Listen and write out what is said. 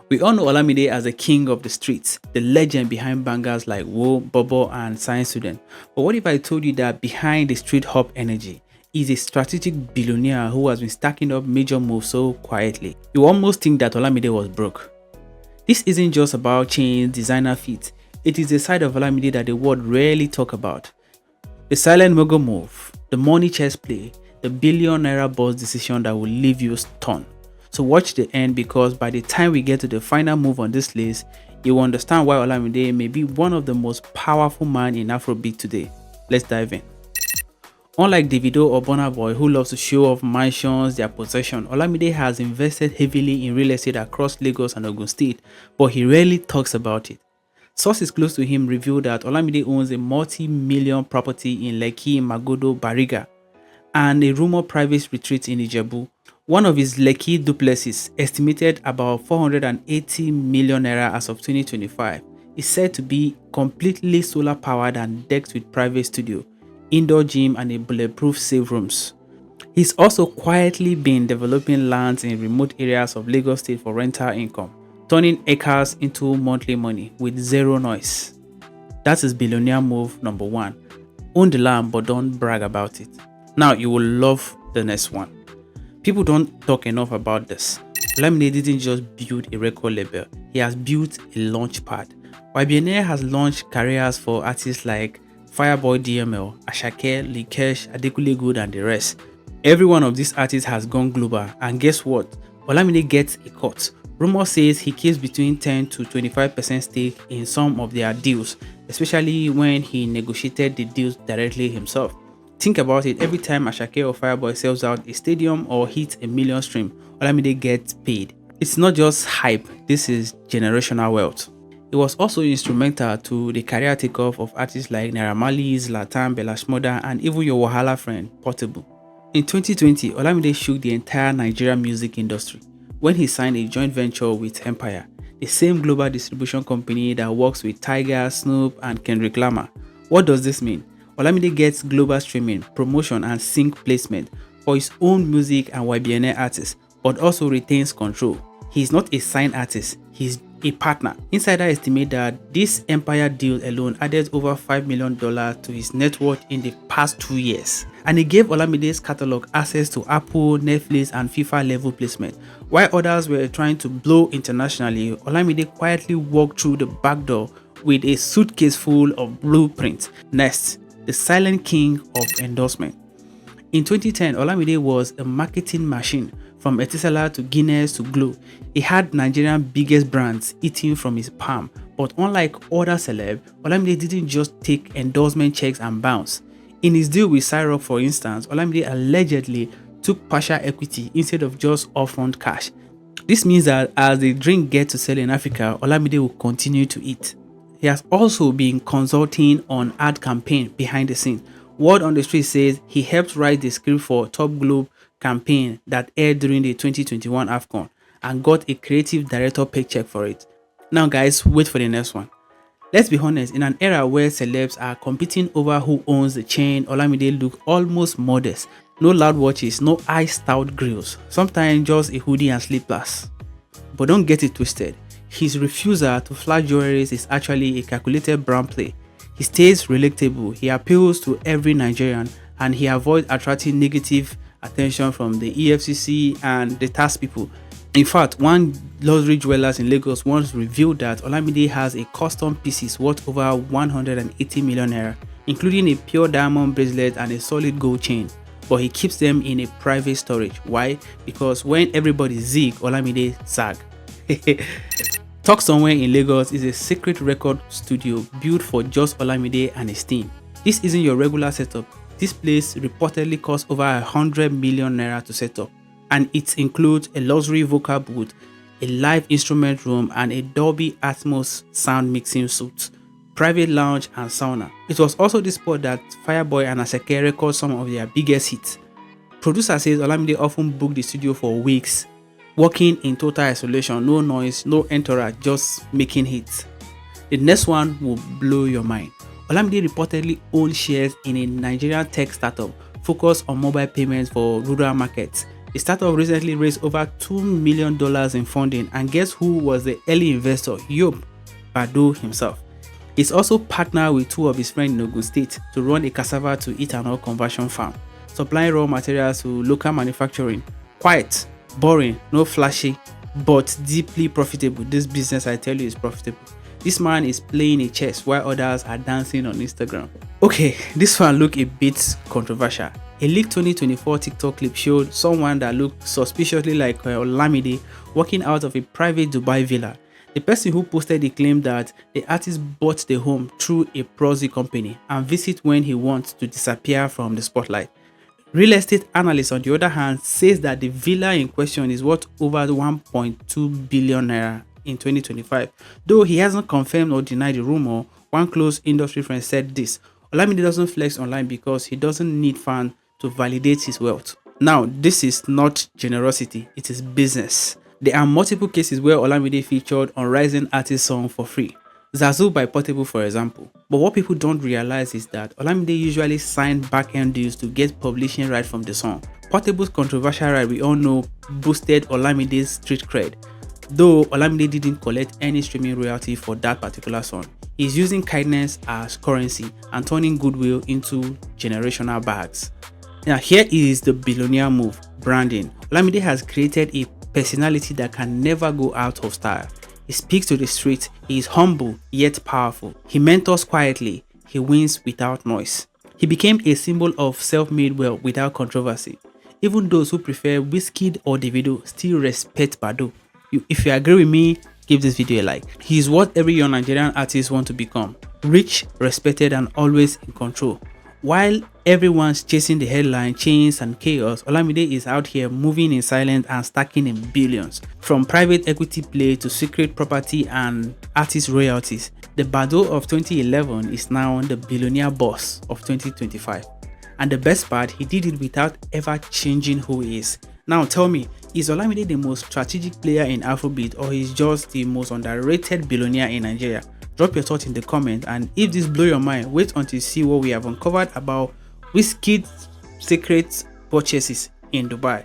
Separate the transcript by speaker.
Speaker 1: We all know Olamide as the king of the streets, the legend behind bangers like Wo, Bobo, and Science Student. But what if I told you that behind the street hop energy is a strategic billionaire who has been stacking up major moves so quietly? You almost think that Olamide was broke. This isn't just about chains, designer feet. It is a side of Olamide that the world rarely talk about. The silent mogul move, the money chess play, the billionaire boss decision that will leave you stunned. So watch the end, because by the time we get to the final move on this list, you will understand why Olamide may be one of the most powerful men in Afrobeat today. Let's dive in. Unlike Davido or Burna Boy, who loves to show off mansions, their possession, Olamide has invested heavily in real estate across Lagos and Ogun State, but he rarely talks about it. Sources close to him reveal that Olamide owns a multi-million property in Lekki, Magodo, Bariga, and a rumored private retreat in Ijebu. One of his Lekki duplexes, estimated about 480 million naira as of 2025, is said to be completely solar powered and decked with private studio, indoor gym, and a bulletproof safe rooms. He's also quietly been developing lands in remote areas of Lagos State for rental income, turning acres into monthly money with zero noise. That is billionaire move number one. Own the land but don't brag about it. Now you will love the next one. People don't talk enough about this. Olamide didn't just build a record label, he has built a launch pad. YBNL has launched careers for artists like Fireboy DML, Ashake, Likesh, Adekunle Gold, and the rest. Every one of these artists has gone global, and guess what? Olamide gets a cut. Rumor says he keeps between 10 to 25% stake in some of their deals, especially when he negotiated the deals directly himself. Think about it, every time Ashake or Fireboy sells out a stadium or hits a million stream, Olamide gets paid. It's not just hype, this is generational wealth. It was also instrumental to the career takeoff of artists like Naira Marley, Zlatan, Bella Shmurda, and even your Wahala friend, Portable. In 2020, Olamide shook the entire Nigerian music industry when he signed a joint venture with Empire, the same global distribution company that works with Tiger, Snoop, and Kendrick Lamar. What does this mean? Olamide gets global streaming, promotion, and sync placement for his own music and YBNL artists, but also retains control. He is not a signed artist, he's a partner. Insider estimate that this Empire deal alone added over $5 million to his net worth in the past 2 years. And it gave Olamide's catalog access to Apple, Netflix, and FIFA level placement. While others were trying to blow internationally, Olamide quietly walked through the back door with a suitcase full of blueprints. Next, the silent king of endorsement. In 2010, Olamide was a marketing machine. From Etisalat to Guinness to Glow, he had Nigerian biggest brands eating from his palm. But unlike other celebs, Olamide didn't just take endorsement checks and bounce. In his deal with Cyrock, for instance, Olamide allegedly took partial equity instead of just upfront cash. This means that as the drink gets to sell in Africa, Olamide will continue to eat. He has also been consulting on ad campaign behind the scenes. Word on the street says he helped write the script for Top Globe campaign that aired during the 2021 AFCON and got a creative director paycheck for it. Now guys, wait for the next one. Let's be honest, in an era where celebs are competing over who owns the chain, Olamide looked almost modest. No loud watches, no ice-stout grills, sometimes just a hoodie and slippers. But don't get it twisted. His refusal to flash jewelry is actually a calculated brand play. He stays relatable, he appeals to every Nigerian, and he avoids attracting negative attention from the EFCC and the tax people. In fact, one luxury jewelers in Lagos once revealed that Olamide has a custom pieces worth over 180 million naira, including a pure diamond bracelet and a solid gold chain. But he keeps them in a private storage. Why? Because when everybody zig, Olamide zag. Talk Somewhere in Lagos is a secret record studio built for just Olamide and his team. This isn't your regular setup. This place reportedly costs over 100 million naira to set up, and it includes a luxury vocal booth, a live instrument room, and a Dolby Atmos sound mixing suite, private lounge, and sauna. It was also the spot that Fireboy and Asake recorded some of their biggest hits. Producer says Olamide often booked the studio for weeks, working in total isolation, no noise, no entourage, just making hits. The next one will blow your mind. Olamide reportedly owns shares in a Nigerian tech startup focused on mobile payments for rural markets. The startup recently raised over $2 million in funding, and guess who was the early investor? Yup, Baddo himself. He's also partnered with two of his friends in Ogun State to run a cassava to ethanol conversion farm, supplying raw materials to local manufacturing. Quiet, boring, no flashy, but deeply profitable. This business, I tell you, is profitable. This man is playing a chess while others are dancing on Instagram. Okay, this one looked a bit controversial. A leaked 2024 TikTok clip showed someone that looked suspiciously like Olamide walking out of a private Dubai villa. The person who posted the claim that the artist bought the home through a proxy company and visits when he wants to disappear from the spotlight. Real estate analyst, on the other hand, says that the villa in question is worth over 1.2 billion naira in 2025. Though he hasn't confirmed or denied the rumor, one close industry friend said this: Olamide doesn't flex online because he doesn't need fans to validate his wealth. Now, this is not generosity, it is business. There are multiple cases where Olamide featured on rising artist song for free. Zazu by Portable, for example. But what people don't realize is that Olamide usually signed back-end deals to get publishing right from the song. Portable's controversial ride, we all know, boosted Olamide's street cred, though Olamide didn't collect any streaming royalty for that particular song. He's using kindness as currency and turning goodwill into generational bags. Now here is the billionaire move: branding. Olamide has created a personality that can never go out of style. He speaks to the street, he is humble yet powerful. He mentors quietly, he wins without noise. He became a symbol of self-made wealth without controversy. Even those who prefer Wizkid or Davido still respect Baddo. If you agree with me, give this video a like. He is what every young Nigerian artist wants to become: rich, respected, and always in control. While everyone's chasing the headline, chains, and chaos, Olamide is out here moving in silence and stacking in billions. From private equity play to secret property and artist royalties, the Baddo of 2011 is now the billionaire boss of 2025. And the best part, he did it without ever changing who he is. Now tell me, is Olamide the most strategic player in Afrobeat, or is just the most underrated billionaire in Nigeria? Drop your thoughts in the comment, and if this blows your mind, wait until you see what we have uncovered about Wizkid's secret purchases in Dubai.